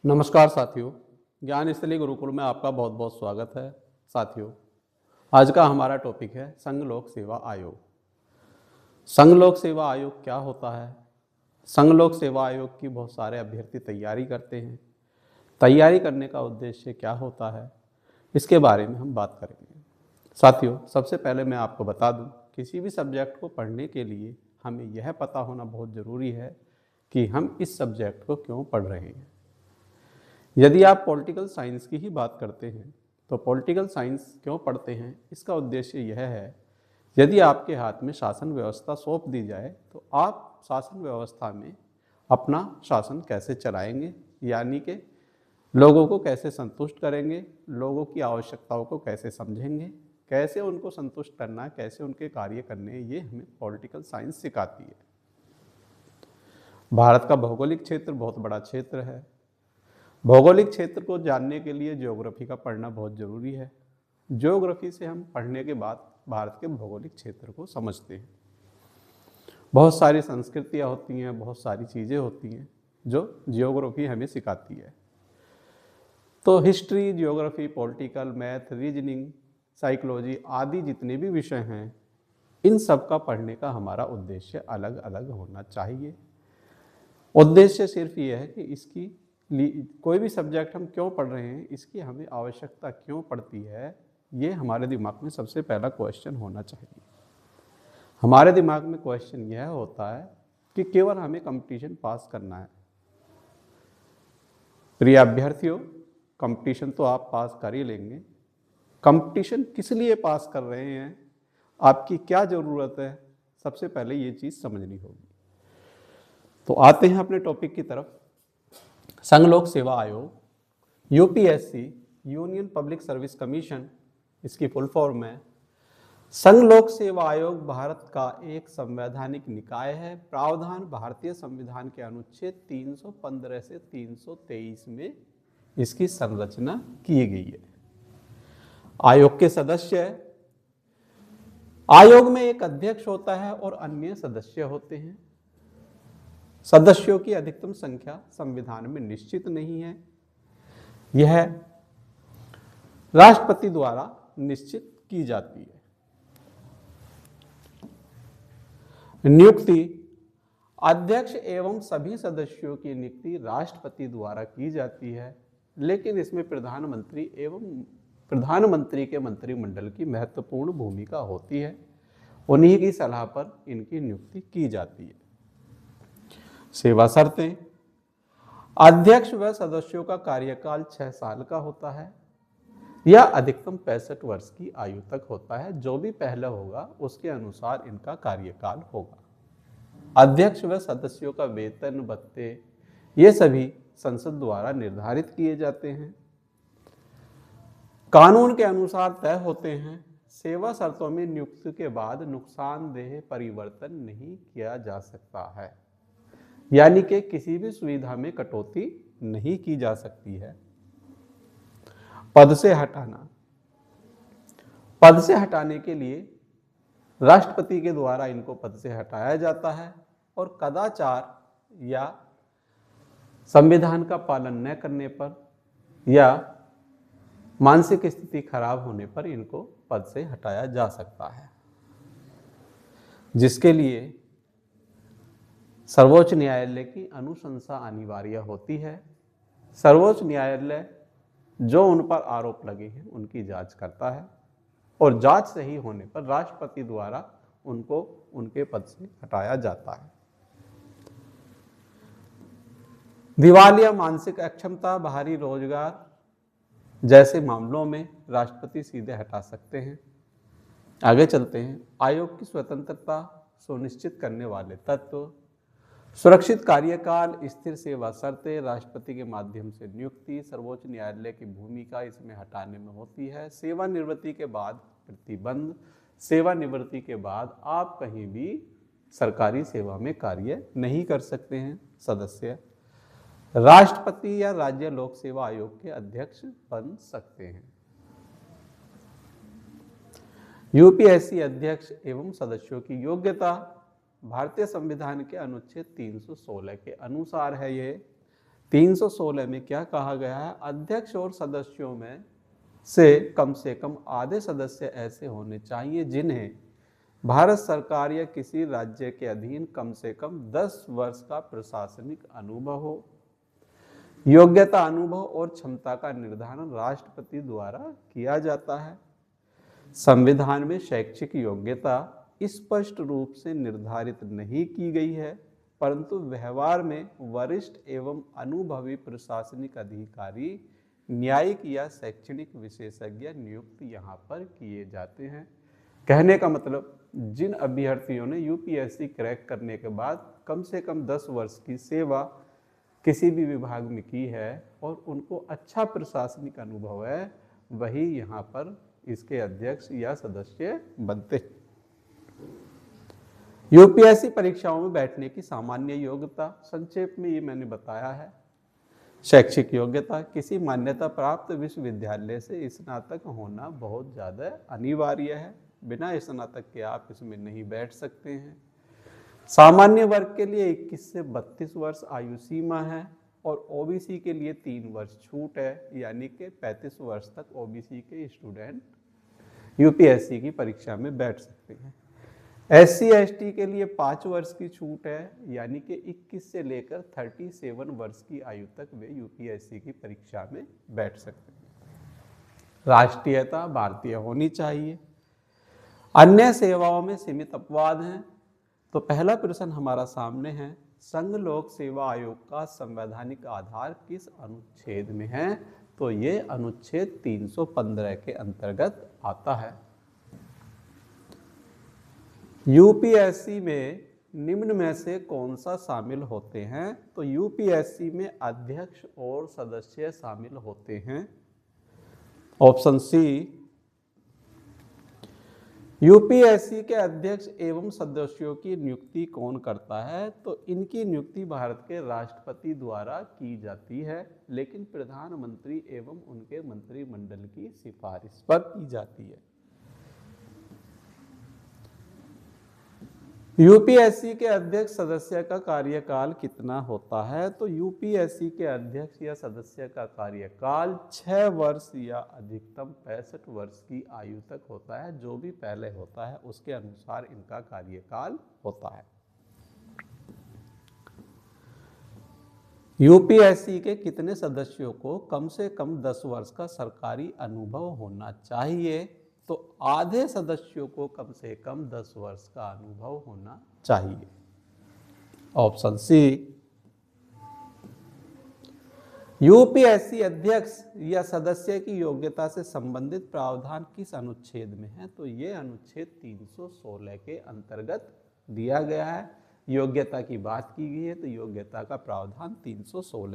नमस्कार साथियों, ज्ञान स्थली गुरुकुल में आपका बहुत बहुत स्वागत है। साथियों, आज का हमारा टॉपिक है संघ लोक सेवा आयोग। संघ लोक सेवा आयोग क्या होता है? संघ लोक सेवा आयोग की बहुत सारे अभ्यर्थी तैयारी करते हैं। तैयारी करने का उद्देश्य क्या होता है, इसके बारे में हम बात करेंगे। साथियों, सबसे पहले मैं आपको बता दूं, किसी भी सब्जेक्ट को पढ़ने के लिए हमें यह पता होना बहुत ज़रूरी है कि हम इस सब्जेक्ट को क्यों पढ़ रहे हैं। यदि आप पॉलिटिकल साइंस की ही बात करते हैं तो पॉलिटिकल साइंस क्यों पढ़ते हैं, इसका उद्देश्य यह है, यदि आपके हाथ में शासन व्यवस्था सौंप दी जाए तो आप शासन व्यवस्था में अपना शासन कैसे चलाएंगे, यानी कि लोगों को कैसे संतुष्ट करेंगे, लोगों की आवश्यकताओं को कैसे समझेंगे, कैसे उनको संतुष्ट करना, कैसे उनके कार्य करने, ये हमें पॉलिटिकल साइंस सिखाती है। भारत का भौगोलिक क्षेत्र बहुत बड़ा क्षेत्र है। भौगोलिक क्षेत्र को जानने के लिए ज्योग्राफी का पढ़ना बहुत ज़रूरी है। ज्योग्राफी से हम पढ़ने के बाद भारत के भौगोलिक क्षेत्र को समझते हैं। बहुत सारी संस्कृतियाँ होती हैं, बहुत सारी चीज़ें होती हैं जो ज्योग्राफी हमें सिखाती है। तो history, geography, political, math, reasoning, psychology आदि जितने भी विषय हैं, इन सब का पढ़ने का हमारा उद्देश्य अलग अलग होना चाहिए। उद्देश्य सिर्फ ये है कि इसकी कोई भी सब्जेक्ट हम क्यों पढ़ रहे हैं, इसकी हमें आवश्यकता क्यों पड़ती है, ये हमारे दिमाग में सबसे पहला क्वेश्चन होना चाहिए। हमारे दिमाग में क्वेश्चन यह होता है कि केवल हमें कंपटीशन पास करना है। प्रिय अभ्यर्थियों, कंपटीशन तो आप पास कर ही लेंगे। कंपटीशन किस लिए पास कर रहे हैं, आपकी क्या ज़रूरत है, सबसे पहले ये चीज़ समझनी होगी। तो आते हैं अपने टॉपिक की तरफ। संघ लोक सेवा आयोग, UPSC, union public service commission, इसकी फुल फॉर्म है। संघ लोक सेवा आयोग भारत का एक संवैधानिक निकाय है। प्रावधान भारतीय संविधान के अनुच्छेद 315 से 323 में इसकी संरचना की गई है। आयोग के सदस्य, आयोग में एक अध्यक्ष होता है और अन्य सदस्य होते हैं। सदस्यों की अधिकतम संख्या संविधान में निश्चित नहीं है, यह राष्ट्रपति द्वारा निश्चित की जाती है। नियुक्ति, अध्यक्ष एवं सभी सदस्यों की नियुक्ति राष्ट्रपति द्वारा की जाती है, लेकिन इसमें प्रधानमंत्री एवं प्रधानमंत्री के मंत्रिमंडल की महत्वपूर्ण भूमिका होती है। उन्हीं की सलाह पर इनकी नियुक्ति की जाती है। सेवा शर्तें, अध्यक्ष व सदस्यों का कार्यकाल 6 साल का होता है या अधिकतम 65 वर्ष की आयु तक होता है। जो भी पहले होगा उसके अनुसार इनका कार्यकाल होगा। अध्यक्ष व सदस्यों का वेतन, भत्ते, ये सभी संसद द्वारा निर्धारित किए जाते हैं, कानून के अनुसार तय होते हैं। सेवा शर्तों में नियुक्ति के बाद नुकसानदेह परिवर्तन नहीं किया जा सकता है, यानी कि किसी भी सुविधा में कटौती नहीं की जा सकती है। पद से हटाना, पद से हटाने के लिए राष्ट्रपति के द्वारा इनको पद से हटाया जाता है और कदाचार या संविधान का पालन न करने पर या मानसिक स्थिति खराब होने पर इनको पद से हटाया जा सकता है, जिसके लिए सर्वोच्च न्यायालय की अनुशंसा अनिवार्य होती है। सर्वोच्च न्यायालय जो उन पर आरोप लगे हैं उनकी जांच करता है और जांच सही होने पर राष्ट्रपति द्वारा उनको उनके पद से हटाया जाता है। दिवालिया, मानसिक अक्षमता, बाहरी रोजगार जैसे मामलों में राष्ट्रपति सीधे हटा सकते हैं। आगे चलते हैं। आयोग की स्वतंत्रता सुनिश्चित करने वाले तत्व, सुरक्षित कार्यकाल, स्थिर सेवा शर्तें, राष्ट्रपति के माध्यम से नियुक्ति, सर्वोच्च न्यायालय की भूमिका इसमें हटाने में होती है। सेवानिवृत्ति के बाद प्रतिबंध, सेवानिवृत्ति के बाद आप कहीं भी सरकारी सेवा में कार्य नहीं कर सकते हैं। सदस्य, राष्ट्रपति या राज्य लोक सेवा आयोग के अध्यक्ष बन सकते हैं। यूपीएससी अध्यक्ष एवं सदस्यों की योग्यता भारतीय संविधान के अनुच्छेद 316 के अनुसार है। ये 316 में क्या कहा गया है? अध्यक्ष और सदस्यों में से कम आधे सदस्य ऐसे होने चाहिए जिन्हें भारत सरकार या किसी राज्य के अधीन कम से कम 10 वर्ष का प्रशासनिक अनुभव हो। योग्यता, अनुभव और क्षमता का निर्धारण राष्ट्रपति द्वारा किया जाता है। संविधान में शैक्षिक योग्यता स्पष्ट रूप से निर्धारित नहीं की गई है, परंतु व्यवहार में वरिष्ठ एवं अनुभवी प्रशासनिक अधिकारी, न्यायिक या शैक्षणिक विशेषज्ञ नियुक्त यहाँ पर किए जाते हैं। कहने का मतलब, जिन अभ्यर्थियों ने यूपीएससी क्रैक करने के बाद कम से कम 10 वर्ष की सेवा किसी भी विभाग में की है और उनको अच्छा प्रशासनिक अनुभव है, वही यहाँ पर इसके अध्यक्ष या सदस्य बनते। यूपीएससी परीक्षाओं में बैठने की सामान्य योग्यता, संक्षेप में ये मैंने बताया है। शैक्षिक योग्यता, किसी मान्यता प्राप्त विश्वविद्यालय से स्नातक होना बहुत ज़्यादा अनिवार्य है, बिना स्नातक के आप इसमें नहीं बैठ सकते हैं। सामान्य वर्ग के लिए 21 से 32 वर्ष आयु सीमा है और ओबीसी के लिए 3 वर्ष छूट है, यानी कि 35 वर्ष तक ओबीसी के स्टूडेंट यूपीएससी की परीक्षा में बैठ सकते हैं। एससी एसटी के लिए 5 वर्ष की छूट है, यानी कि 21 से लेकर 37 वर्ष की आयु तक वे यूपीएससी की परीक्षा में बैठ सकते हैं। राष्ट्रीयता भारतीय होनी चाहिए। अन्य सेवाओं में सीमित अपवाद हैं। तो पहला प्रश्न हमारा सामने है, संघ लोक सेवा आयोग का संवैधानिक आधार किस अनुच्छेद में है? तो ये अनुच्छेद 315 के अंतर्गत आता है। यूपीएससी में निम्न में से कौन सा शामिल होते हैं? तो यूपीएससी में अध्यक्ष और सदस्य शामिल होते हैं। ऑप्शन सी, यूपीएससी के अध्यक्ष एवं सदस्यों की नियुक्ति कौन करता है? तो इनकी नियुक्ति भारत के राष्ट्रपति द्वारा की जाती है, लेकिन प्रधानमंत्री एवं उनके मंत्रिमंडल की सिफारिश पर की जाती है। यूपीएससी के अध्यक्ष सदस्य का कार्यकाल कितना होता है? तो यूपीएससी के अध्यक्ष या सदस्य का कार्यकाल 6 वर्ष या अधिकतम 65 वर्ष की आयु तक होता है। जो भी पहले होता है उसके अनुसार इनका कार्यकाल होता है। यूपीएससी के कितने सदस्यों को कम से कम 10 वर्ष का सरकारी अनुभव होना चाहिए? तो आधे सदस्यों को कम से कम 10 वर्ष का अनुभव होना चाहिए। ऑप्शन सी, यूपीएससी अध्यक्ष या सदस्य की योग्यता से संबंधित प्रावधान किस अनुच्छेद में है? तो ये अनुच्छेद 316 के अंतर्गत दिया गया है। योग्यता की बात की गई है तो योग्यता का प्रावधान 316